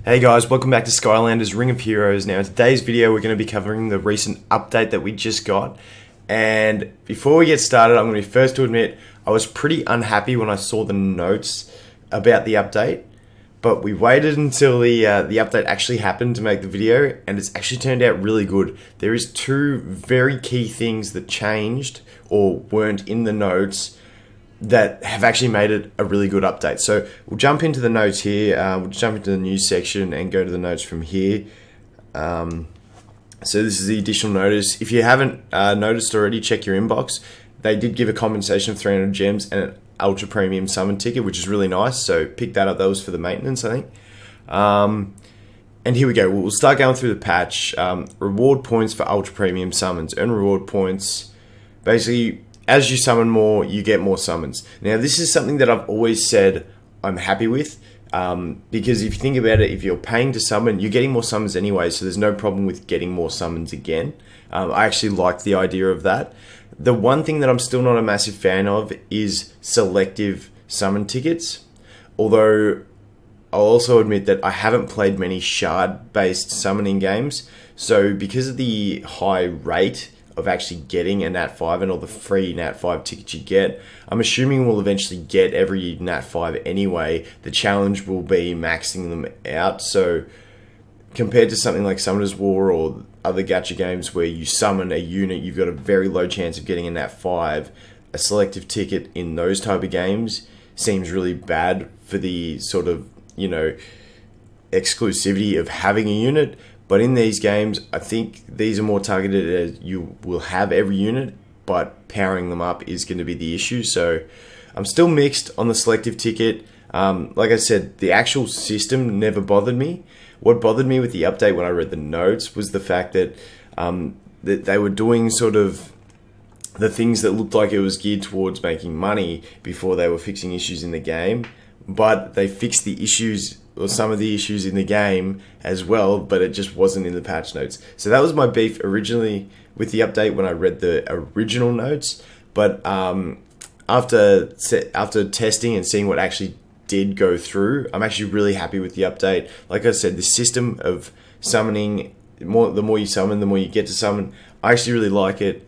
Hey guys, welcome back to Skylanders Ring of Heroes. Now in today's video we're going to be covering the recent update that we just got. And before we get started, I'm going to be first to admit I was pretty unhappy when I saw the notes about the update. But we waited until the update actually happened to make the video, and it's actually turned out really good. There is two very key things that changed or weren't in the notes that have actually made it a really good update. So we'll jump into the notes here, we'll jump into the news section and go to the notes from here. So this is the additional notice. If you haven't noticed already, check your inbox. They did give a compensation of 300 gems and an ultra premium summon ticket, which is really nice, so pick that up. That was for the maintenance, I think. And here we go, we'll start going through the patch. Reward points for ultra premium summons. Earn reward points. Basically, as you summon more, you get more summons. Now, this is something that I've always said I'm happy with, because if you think about it, if you're paying to summon, you're getting more summons anyway, so there's no problem with getting more summons again. I actually like the idea of that. The one thing that I'm still not a massive fan of is selective summon tickets, although I'll also admit that I haven't played many shard-based summoning games, so because of the high rate of actually getting a Nat 5 and all the free Nat 5 tickets you get, I'm assuming we'll eventually get every Nat 5 anyway. The challenge will be maxing them out. So compared to something like Summoner's War or other gacha games where you summon a unit, you've got a very low chance of getting a Nat 5. A selective ticket in those type of games seems really bad for the sort of, you know, exclusivity of having a unit. But in these games, I think these are more targeted as you will have every unit, but powering them up is going to be the issue. So I'm still mixed on the selective ticket. Like I said, the actual system never bothered me. What bothered me with the update when I read the notes was the fact that, that they were doing sort of the things that looked like it was geared towards making money before they were fixing issues in the game. But they fixed the issues, or some of the issues in the game as well, but it just wasn't in the patch notes. So that was my beef originally with the update when I read the original notes. But after testing and seeing what actually did go through, I'm actually really happy with the update. Like I said, the system of summoning, the more you summon, the more you get to summon. I actually really like it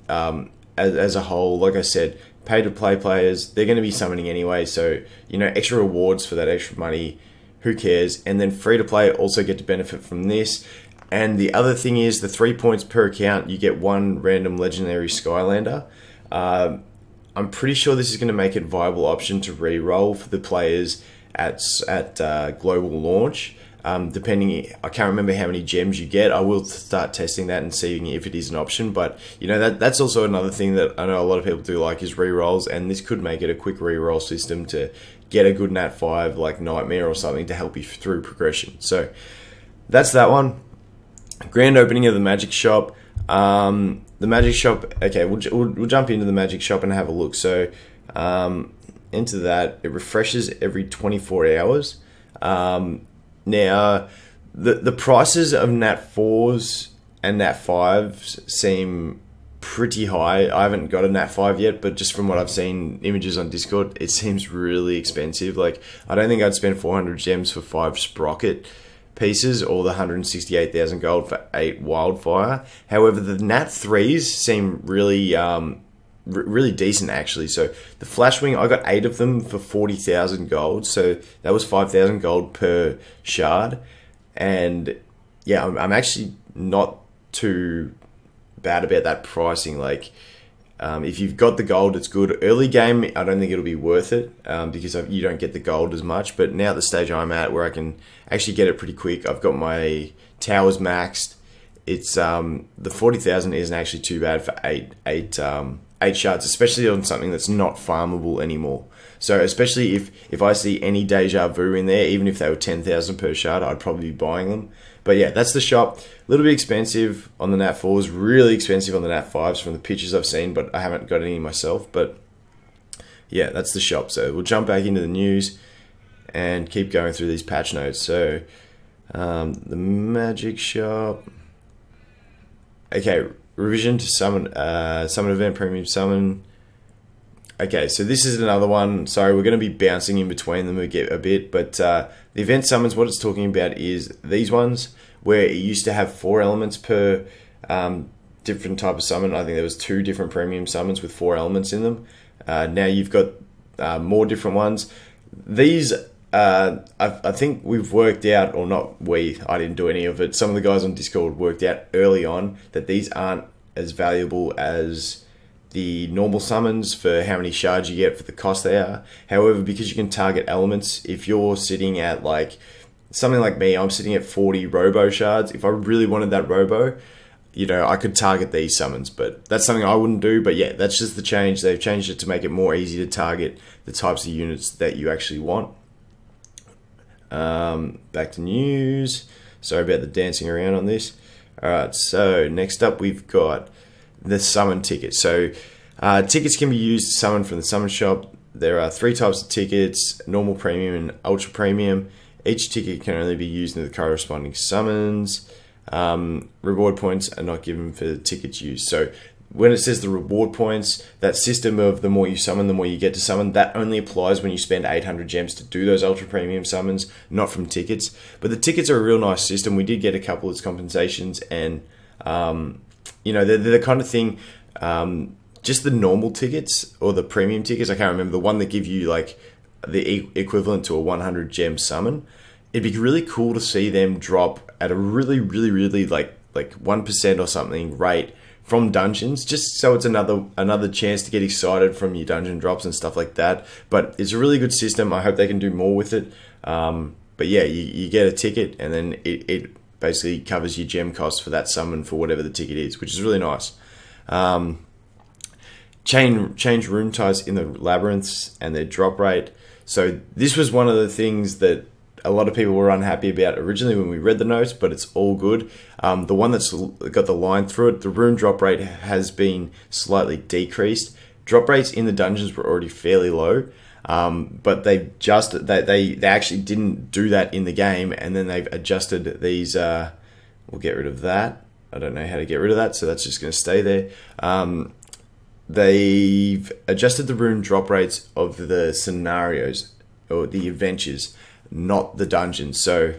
as a whole. Like I said, pay-to-play players, they're going to be summoning anyway, so, you know, extra rewards for that extra money, who cares? And then free-to-play also get to benefit from this. And the other thing is, the 3 points per account, you get one random legendary Skylander. I'm pretty sure this is going to make it a viable option to re-roll for the players at global launch. Depending, I can't remember how many gems you get. I will start testing that and seeing if it is an option. But you know, that's also another thing that I know a lot of people do like is re-rolls, and this could make it a quick re-roll system to get a good Nat 5 like Nightmare or something to help you through progression. So that's that one. Grand opening of the Magic Shop. The Magic Shop. Okay, we'll jump into the Magic Shop and have a look. So into that, it refreshes every 24 hours. Now, the prices of Nat 4s and Nat 5s seem pretty high. I haven't got a Nat 5 yet, but just from what I've seen images on Discord, it seems really expensive. Like, I don't think I'd spend 400 gems for 5 Sprocket pieces or the 168,000 gold for 8 Wildfire. However, the Nat 3s seem really really decent actually. So the Flashwing, I got 8 of them for 40,000 gold, so that was 5,000 gold per shard. And yeah, I'm actually not too bad about that pricing. Like, if you've got the gold, it's good. Early game, I don't think it'll be worth it, because you don't get the gold as much. But now at the stage I'm at, where I can actually get it pretty quick, I've got my towers maxed. It's the 40,000 isn't actually too bad for 8 shards, especially on something that's not farmable anymore. So especially if I see any deja vu in there, even if they were 10,000 per shard, I'd probably be buying them. But yeah, that's the shop. A little bit expensive on the Nat 4s, really expensive on the Nat 5s from the pictures I've seen, but I haven't got any myself. But yeah, that's the shop. So we'll jump back into the news and keep going through these patch notes. So the Magic Shop. Okay, revision to summon event, premium summon. Okay, so this is another one. Sorry, we're going to be bouncing in between them a bit, but the event summons, what it's talking about is these ones where it used to have 4 elements per different type of summon. I think there was 2 different premium summons with 4 elements in them. Now you've got more different ones. These, I think we've worked out, or not we, I didn't do any of it. Some of the guys on Discord worked out early on that these aren't as valuable as the normal summons for how many shards you get for the cost they are. However, because you can target elements, if you're sitting at like something like me, I'm sitting at 40 robo shards. If I really wanted that robo, you know, I could target these summons, but that's something I wouldn't do. But yeah, that's just the change. They've changed it to make it more easy to target the types of units that you actually want. Back to news. Sorry about the dancing around on this. Alright, so next up we've got the summon ticket. So tickets can be used to summon from the summon shop. There are 3 types of tickets: normal, premium, and ultra premium. Each ticket can only be used in the corresponding summons. Reward points are not given for the tickets used. So when it says the reward points, that system of the more you summon, the more you get to summon, that only applies when you spend 800 gems to do those ultra premium summons, not from tickets. But the tickets are a real nice system. We did get a couple as compensations, and you know, they're the kind of thing, just the normal tickets or the premium tickets, I can't remember, the one that give you like the equivalent to a 100 gem summon. It'd be really cool to see them drop at a really like 1% or something rate from dungeons, just so it's another chance to get excited from your dungeon drops and stuff like that. But it's a really good system. I hope they can do more with it. But yeah, you get a ticket, and then it basically covers your gem costs for that summon for whatever the ticket is, which is really nice. Change rune ties in the labyrinths and their drop rate. So this was one of the things that a lot of people were unhappy about originally when we read the notes, but it's all good. The one that's got the line through it, the rune drop rate has been slightly decreased. Drop rates in the dungeons were already fairly low, but they actually didn't do that in the game, and then they've adjusted these. We'll get rid of that. I don't know how to get rid of that, so that's just going to stay there. They've adjusted the rune drop rates of the scenarios or the adventures, not the dungeons. So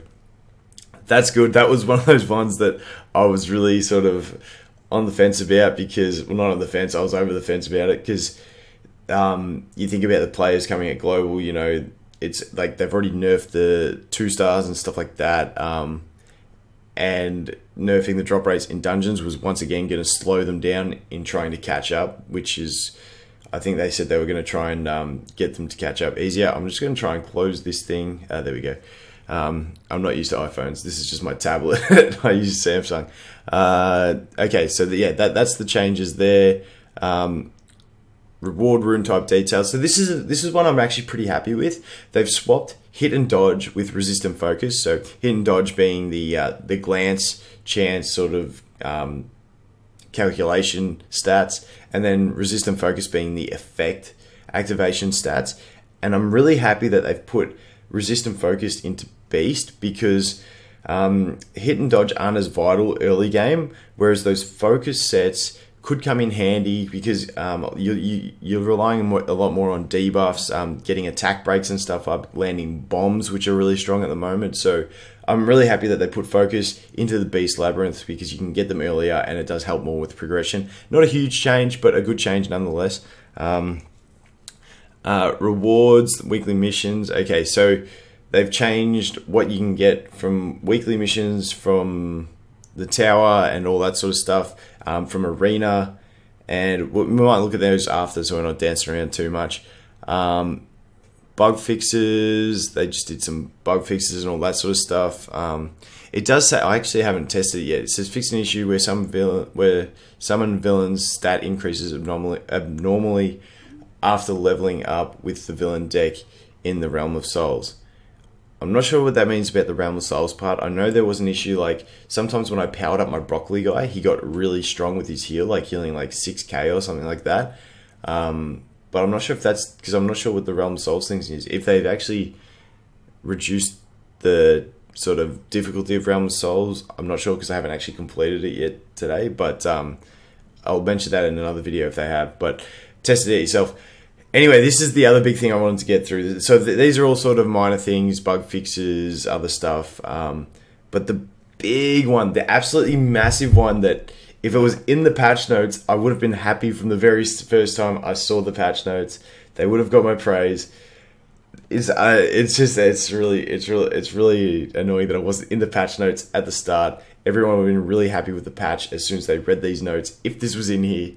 that's good. That was one of those ones that I was really sort of on the fence about, because, well, not on the fence, I was over the fence about it, because you think about the players coming at global, you know, it's like they've already nerfed the 2 stars and stuff like that, and nerfing the drop rates in dungeons was once again going to slow them down in trying to catch up, which is, I think they said they were going to try and get them to catch up easier. I'm just going to try and close this thing. There we go. I'm not used to iPhones. This is just my tablet. I use Samsung. Okay, so yeah, that's the changes there. Reward rune type details. So this is one I'm actually pretty happy with. They've swapped hit and dodge with resist and focus. So hit and dodge being the glance, chance sort of calculation stats, and then resist and focus being the effect activation stats. And I'm really happy that they've put resist and focus into beast, because hit and dodge aren't as vital early game, whereas those focus sets could come in handy, because you're relying a lot more on debuffs, getting attack breaks and stuff up, landing bombs, which are really strong at the moment. So I'm really happy that they put focus into the beast labyrinth, because you can get them earlier and it does help more with progression. Not a huge change, but a good change nonetheless. Rewards, weekly missions. Okay, so they've changed what you can get from weekly missions, from the tower and all that sort of stuff, from arena, and we might look at those after, so we're not dancing around too much. Bug fixes, they just did some bug fixes and all that sort of stuff. It does say, I actually haven't tested it yet, it says fix an issue where summon villains stat increases abnormally after leveling up with the villain deck in the Realm of Souls. I'm not sure what that means about the Realm of Souls part. I know there was an issue, like, sometimes when I powered up my broccoli guy, he got really strong with his heal, like healing like 6k or something like that. But I'm not sure if that's, because I'm not sure what the Realm of Souls thing is. If they've actually reduced the sort of difficulty of Realm of Souls, I'm not sure, because I haven't actually completed it yet today. But I'll mention that in another video if they have. But tested it yourself. Anyway, this is the other big thing I wanted to get through. So these are all sort of minor things, bug fixes, other stuff. But the big one, the absolutely massive one that if it was in the patch notes, I would have been happy from the very first time I saw the patch notes. They would have got my praise. It's really annoying that I wasn't in the patch notes at the start. Everyone would have been really happy with the patch as soon as they read these notes if this was in here.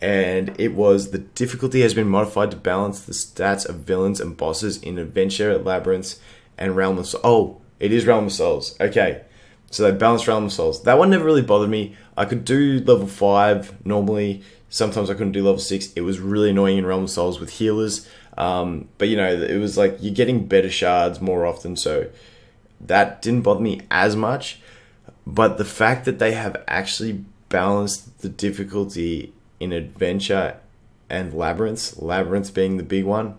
And it was the difficulty has been modified to balance the stats of villains and bosses in Adventure, Labyrinths, and Realm of Souls. Oh, it is Realm of Souls. Okay, so they balanced Realm of Souls. That one never really bothered me. I could do level 5 normally. Sometimes I couldn't do level 6. It was really annoying in Realm of Souls with healers. But you know, it was like you're getting better shards more often, so that didn't bother me as much. But the fact that they have actually balanced the difficulty in Adventure and Labyrinths being the big one,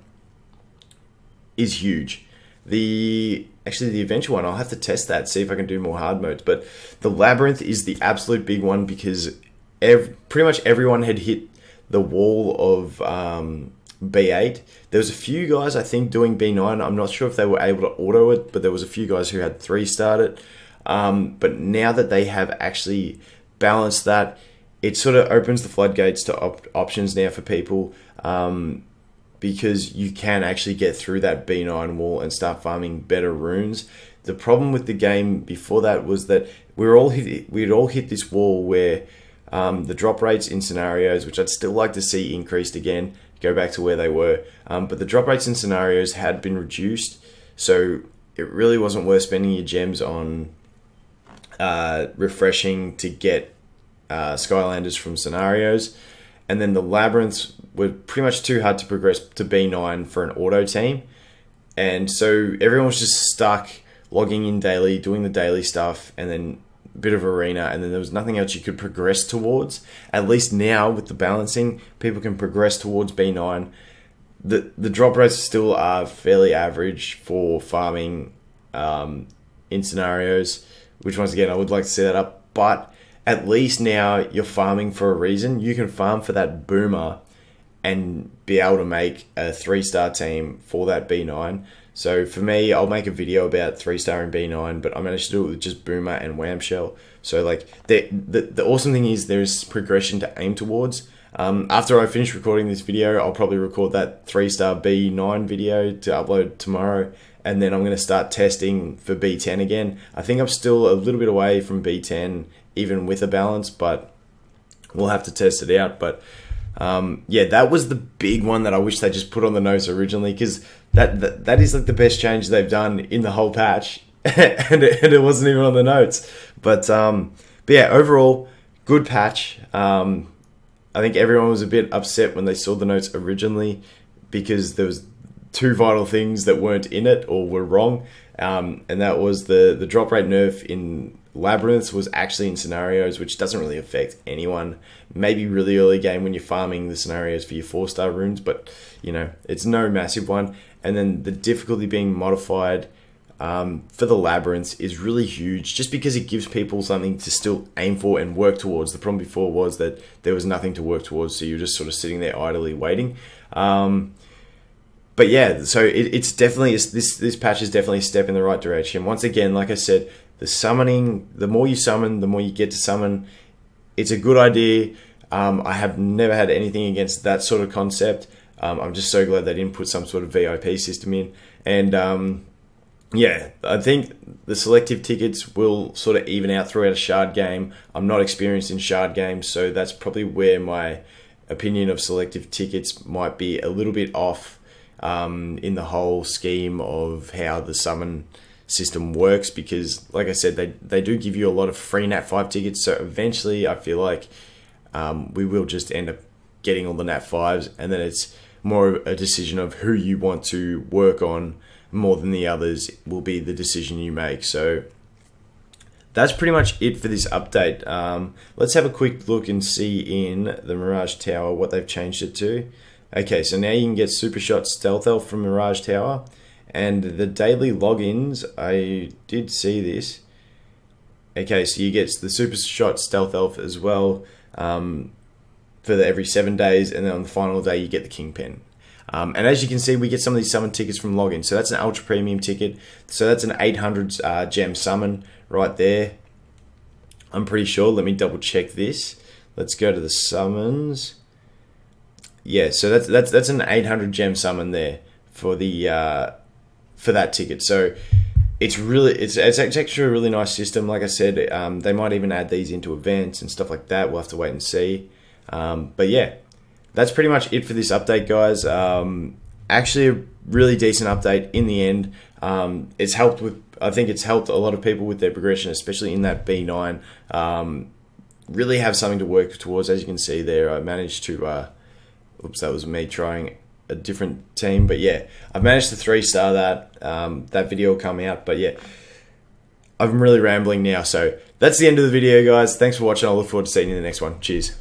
is huge. Actually the Adventure one, I'll have to test that, see if I can do more hard modes. But the Labyrinth is the absolute big one because pretty much everyone had hit the wall of B8. There was a few guys, I think, doing B9. I'm not sure if they were able to auto it, but there was a few guys who had 3-starred it. But now that they have actually balanced that, it sort of opens the floodgates to options now for people, because you can actually get through that B9 wall and start farming better runes. The problem with the game before that was that we'd all hit this wall where the drop rates in scenarios, which I'd still like to see increased again, go back to where they were, but the drop rates in scenarios had been reduced, so it really wasn't worth spending your gems on refreshing to get Skylanders from scenarios. And then the Labyrinths were pretty much too hard to progress to B9 for an auto team, and so everyone was just stuck logging in daily, doing the daily stuff, and then a bit of arena, and then there was nothing else you could progress towards. At least now with the balancing, people can progress towards B9. The drop rates still are fairly average for farming in scenarios, which once again I would like to see that up, but at least now you're farming for a reason. You can farm for that boomer and be able to make a 3-star team for that B9. So for me, I'll make a video about 3-star and B9, but I managed to do it with just boomer and whamshell. So like the awesome thing is there's progression to aim towards. After I finish recording this video, I'll probably record that 3-star B9 video to upload tomorrow, and then I'm going to start testing for B10 again. I think I'm still a little bit away from B10 even with a balance, but we'll have to test it out. But yeah, that was the big one that I wish they just put on the notes originally, because that is like the best change they've done in the whole patch, and it wasn't even on the notes. But yeah, overall, good patch. I think everyone was a bit upset when they saw the notes originally because there was 2 vital things that weren't in it or were wrong, and that was the drop rate nerf in Labyrinths was actually in scenarios, which doesn't really affect anyone. Maybe really early game when you're farming the scenarios for your 4-star runes, but you know, it's no massive one. And then the difficulty being modified for the Labyrinths is really huge, just because it gives people something to still aim for and work towards. The problem before was that there was nothing to work towards, so you're just sort of sitting there idly waiting. But yeah, so it's definitely, this patch is definitely a step in the right direction. Once again, like I said, the summoning, the more you summon, the more you get to summon. It's a good idea. I have never had anything against that sort of concept. I'm just so glad they didn't put some sort of VIP system in. And yeah, I think the selective tickets will sort of even out throughout a shard game. I'm not experienced in shard games, so that's probably where my opinion of selective tickets might be a little bit off in the whole scheme of how the summon system works, because like I said, they do give you a lot of free Nat 5 tickets, so eventually I feel like we will just end up getting all the Nat 5s, and then it's more a decision of who you want to work on more than the others will be the decision you make. So that's pretty much it for this update. Let's have a quick look and see in the Mirage Tower what they've changed it to. Okay, so now you can get Super Shot Stealth Elf from Mirage Tower, and the daily logins, I did see this. Okay, so you get the Super Shot Stealth Elf as well for every 7 days, and then on the final day you get the Kingpin. And as you can see, we get some of these summon tickets from login. So that's an ultra premium ticket. So that's an 800 gem summon right there. I'm pretty sure. Let me double check this. Let's go to the summons. Yeah, so that's an 800 gem summon there for the for that ticket. So it's actually a really nice system. Like I said, they might even add these into events and stuff like that. We'll have to wait and see. But yeah, that's pretty much it for this update, guys. Actually, a really decent update in the end. It's helped with. I think it's helped a lot of people with their progression, especially in that B9. Really have something to work towards. As you can see there, I managed to. Oops, that was me trying a different team, but yeah, I've managed to 3-star that. That video will come out, but yeah, I'm really rambling now. So that's the end of the video, guys. Thanks for watching. I'll look forward to seeing you in the next one. Cheers.